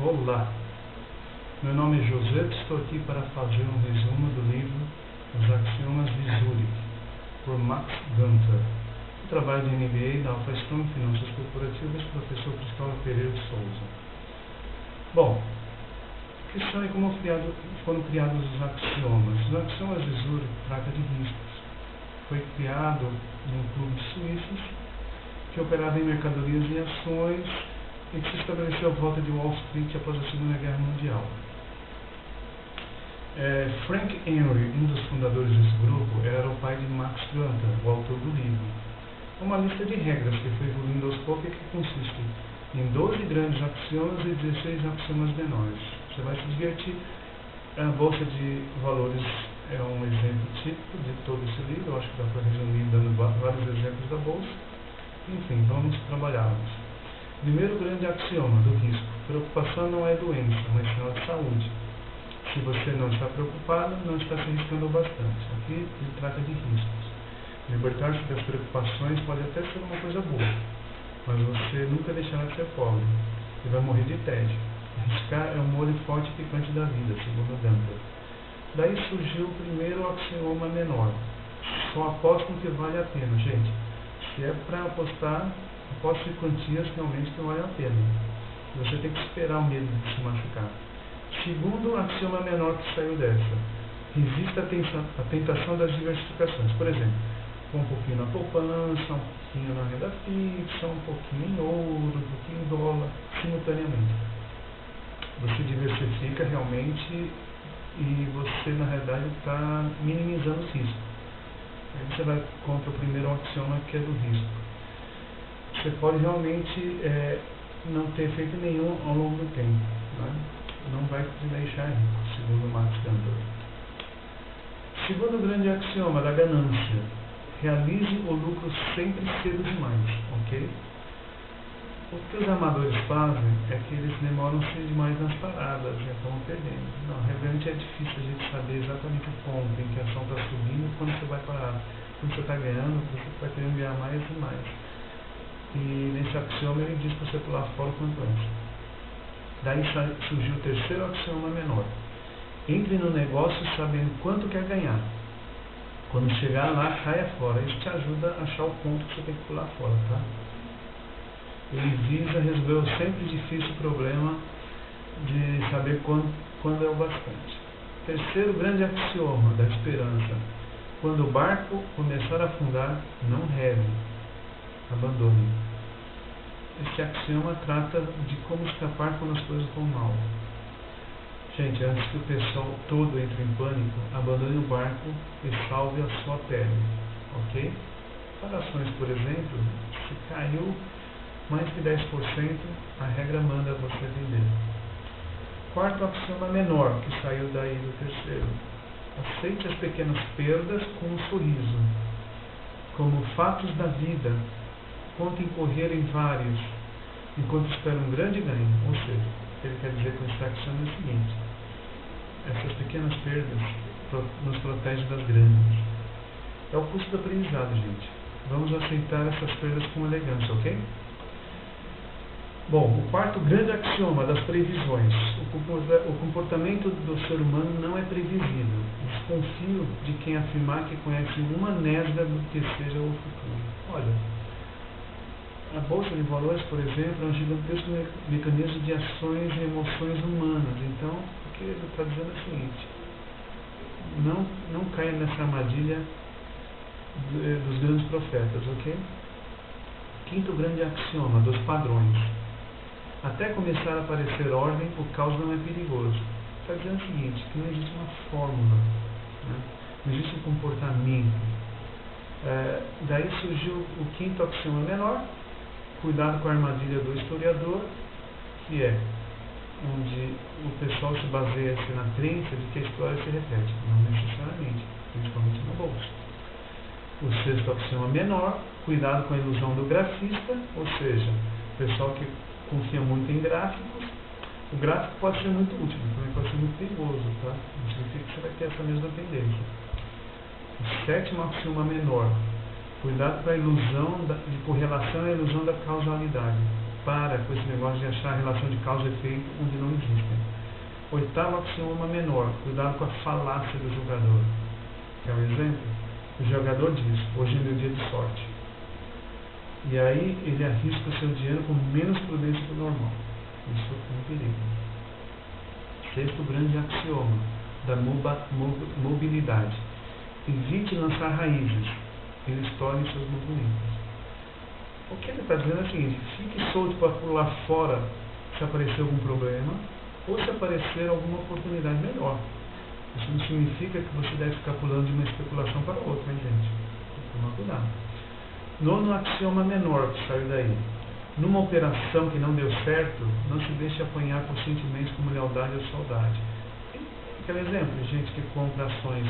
Olá, meu nome é José, estou aqui para fazer um resumo do livro Os Axiomas de Zurich, por Max Gunther. O trabalho de MBA da Alpha Strong Finanças Corporativas, professor Cristóvão Pereira de Souza. Bom, questão é como foram criados os axiomas. Os axiomas de Zurich tratam de riscos. Foi criado num clube de suíços que operava em mercadorias e ações e que se estabeleceu à volta de Wall Street após a Segunda Guerra Mundial. Frank Henry, um dos fundadores desse grupo, era o pai de Max Gunther, o autor do livro. Uma lista de regras que foi evoluindo aos poucos e que consiste em 12 grandes axiomas e 16 axiomas menores. Você vai se divertir. A Bolsa de Valores é um exemplo típico de todo esse livro. Eu acho que dá para resumir dando vários exemplos da Bolsa. Enfim, vamos trabalhá-los. Primeiro grande axioma do risco. Preocupação não é doença, mas sinal de saúde. Se você não está preocupado, não está se arriscando bastante. Aqui ele trata de riscos. Libertar-se das preocupações pode até ser uma coisa boa, mas você nunca deixará de ser pobre e vai morrer de tédio. Arriscar é um molho forte e picante da vida, segundo Gunther. Daí surgiu o primeiro axioma menor. Só apostam que vale a pena. Gente, se é para apostar, aposte em quantias realmente que valem a pena. Você tem que esperar o medo de se machucar. Segundo axioma menor que saiu dessa: resista à tentação das diversificações. Por exemplo, põe um pouquinho na poupança, um pouquinho na renda fixa, um pouquinho em ouro, um pouquinho em dólar, simultaneamente. Você diversifica realmente e você, na realidade, está minimizando o risco. Aí você vai contra o primeiro axioma, que é do risco. Você pode realmente não ter efeito nenhum ao longo do tempo, né? Não vai te deixar rico, segundo Max Gunther. Segundo grande axioma da ganância: realize o lucro sempre cedo demais, ok? O que os amadores fazem é que eles demoram-se demais nas paradas, já estão perdendo. Não, realmente é difícil a gente saber exatamente o ponto em que a ação está subindo e quando você vai parar. Quando você está ganhando, você vai querendo ganhar mais e mais. E nesse axioma ele diz para você pular fora o quanto antes. Daí surgiu o terceiro axioma menor: entre no negócio sabendo quanto quer ganhar. Quando chegar lá, caia fora. Isso te ajuda a achar o ponto que você tem que pular fora, tá? Ele visa resolver o sempre difícil problema de saber quando é o bastante. Terceiro grande axioma da esperança: quando o barco começar a afundar, não reme, abandone. Este axioma trata de como escapar quando as coisas vão mal. Gente, antes que o pessoal todo entre em pânico, abandone o barco e salve a sua pele, ok? Para ações, por exemplo, se caiu mais que 10%, a regra manda você vender. Quarto axioma menor, que saiu daí do terceiro: aceite as pequenas perdas com um sorriso. Como fatos da vida, contem correr em vários, enquanto espera um grande ganho. Ou seja, ele quer dizer com esse axioma é o seguinte: essas pequenas perdas nos protegem das grandes. É o custo do aprendizado, gente. Vamos aceitar essas perdas com elegância, ok? Bom, o quarto grande axioma das previsões: o comportamento do ser humano não é previsível. Desconfio de quem afirmar que conhece uma nesga do que seja o futuro. Olha, a Bolsa de Valores, por exemplo, é um gigantesco mecanismo de ações e emoções humanas. Então, o que ele está dizendo é o seguinte: não caia nessa armadilha dos grandes profetas, ok? Quinto grande axioma dos padrões: até começar a aparecer ordem, o caos não é perigoso. Está dizendo o seguinte, que não existe uma fórmula, né? Não existe um comportamento. Daí surgiu o quinto axioma menor: cuidado com a armadilha do historiador, que é onde o pessoal se baseia na crença de que a história se repete. Não necessariamente, principalmente na Bolsa. O sexto axioma menor: cuidado com a ilusão do grafista, ou seja, o pessoal que confia muito em gráficos. O gráfico pode ser muito útil, também pode ser muito perigoso, tá? Não significa que você vai ter essa mesma tendência. O sétimo axioma menor: cuidado com a ilusão de correlação e a ilusão da causalidade. Para com esse negócio de achar relação de causa e efeito onde não existem. Oitavo axioma menor, cuidado com a falácia do jogador. Quer um exemplo? O jogador diz, hoje é meu dia de sorte. E aí ele arrisca o seu dinheiro com menos prudência do normal. Isso é um perigo. Sexto grande axioma da mobilidade. Evite lançar raízes. Eles tornem seus movimentos. O que ele está dizendo é o seguinte, fique solto para pular fora se aparecer algum problema ou se aparecer alguma oportunidade melhor. Isso não significa que você deve ficar pulando de uma especulação para outra, hein, gente? Tem que tomar cuidado. Nono axioma menor que saiu daí. Numa operação que não deu certo, não se deixe apanhar por sentimentos como lealdade ou saudade. Aquele exemplo de gente que compra ações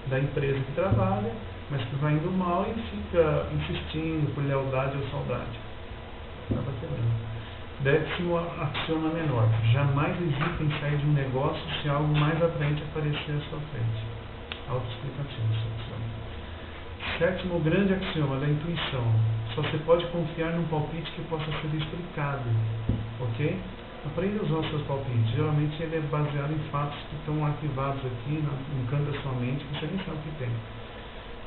da empresa que trabalha, mas que vai indo mal e fica insistindo por lealdade ou saudade. Acaba quebrando. Décimo axioma menor. Jamais hesite em sair de um negócio se algo mais atraente aparecer à sua frente. Autoexplicativo essa axioma. Sétimo grande axioma da intuição. Só se pode confiar num palpite que possa ser explicado. Ok? Aprenda a usar os seus palpites. Geralmente ele é baseado em fatos que estão arquivados aqui no canto da sua mente, que você nem sabe o que tem.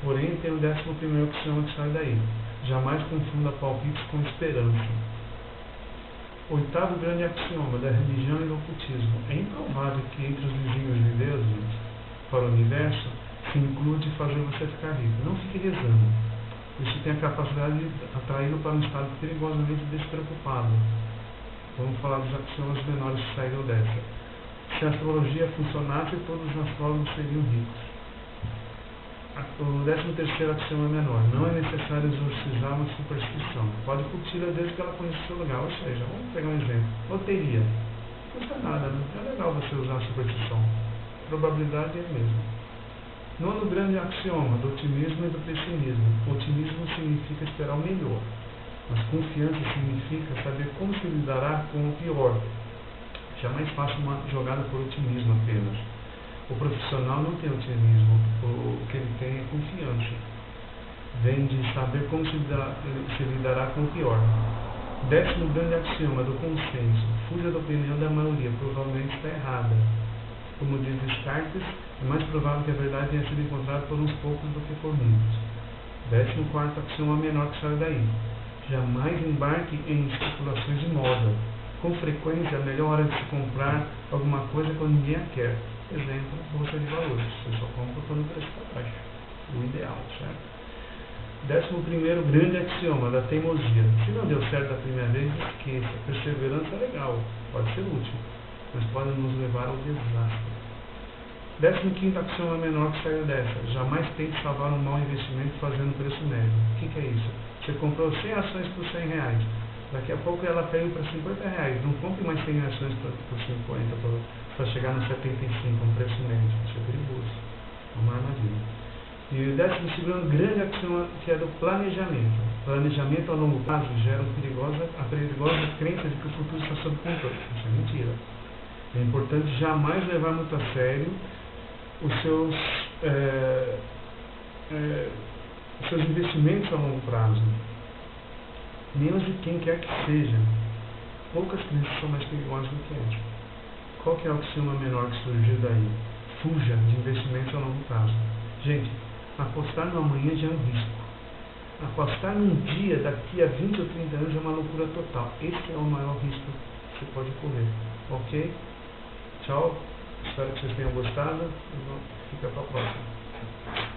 Porém, tem o 11º axioma que sai daí. Jamais confunda palpites com esperança. Oitavo grande axioma da religião e do ocultismo. É improvável que entre os vizinhos de Deus, para o universo, se inclua de fazer você ficar rico. Não fique rezando. Isso tem a capacidade de atraí-lo para um estado perigosamente despreocupado. Vamos falar dos axiomas menores que saíram dessa. Se a astrologia funcionasse, todos os astrólogos seriam ricos. O 13º axioma menor. Não é necessário exorcizar uma superstição. Pode curti-la desde que ela conheça o seu lugar. Ou seja, vamos pegar um exemplo. Loteria. Não custa nada, não é legal você usar a superstição. A probabilidade é a mesma. Nono grande axioma do otimismo e do pessimismo. Otimismo significa esperar o melhor. Mas confiança significa saber como se lidará com o pior. Jamais faça uma jogada por otimismo apenas. O profissional não tem otimismo, o que ele tem é confiança. Vem de saber como se lidará com o pior. 10º grande axioma do consenso. Fuja da opinião da maioria, provavelmente está errada. Como diz Descartes, é mais provável que a verdade tenha sido encontrada por uns poucos do que por muitos. 14º axioma menor que sai daí. Jamais embarque em especulações de moda. Com frequência, a melhor hora de se comprar alguma coisa quando ninguém a quer. Exemplo, bolsa de valores. Você só compra quando o preço está baixo. O ideal, certo? 11º grande axioma da teimosia. Se não deu certo da primeira vez, esqueça. Perseverança é legal, pode ser útil, mas pode nos levar ao desastre. 15º axioma menor que saiu dessa. Jamais tente salvar um mau investimento fazendo preço médio. O que é isso? Você comprou 100 ações por R$100. Daqui a pouco ela caiu para R$50. Não compre mais 100 ações por 50 para chegar no 75, um preço médio. Isso é perigoso. É uma armadilha. E o 12º grande axioma que é do planejamento. Planejamento a longo prazo gera a perigosa crença de que o futuro está sob controle. Isso é mentira. É importante jamais levar muito a sério os seus investimentos a longo prazo. Nem os de quem quer que seja. Poucas crenças são mais perigosas do que essa. Qual que é o axioma menor que surgiu daí? Fuja de investimentos a longo prazo. Gente, apostar no amanhã já é um risco. Apostar num dia daqui a 20 ou 30 anos é uma loucura total. Esse é o maior risco que você pode correr. Ok? Tchau. Espero que vocês tenham gostado. Fica para a próxima.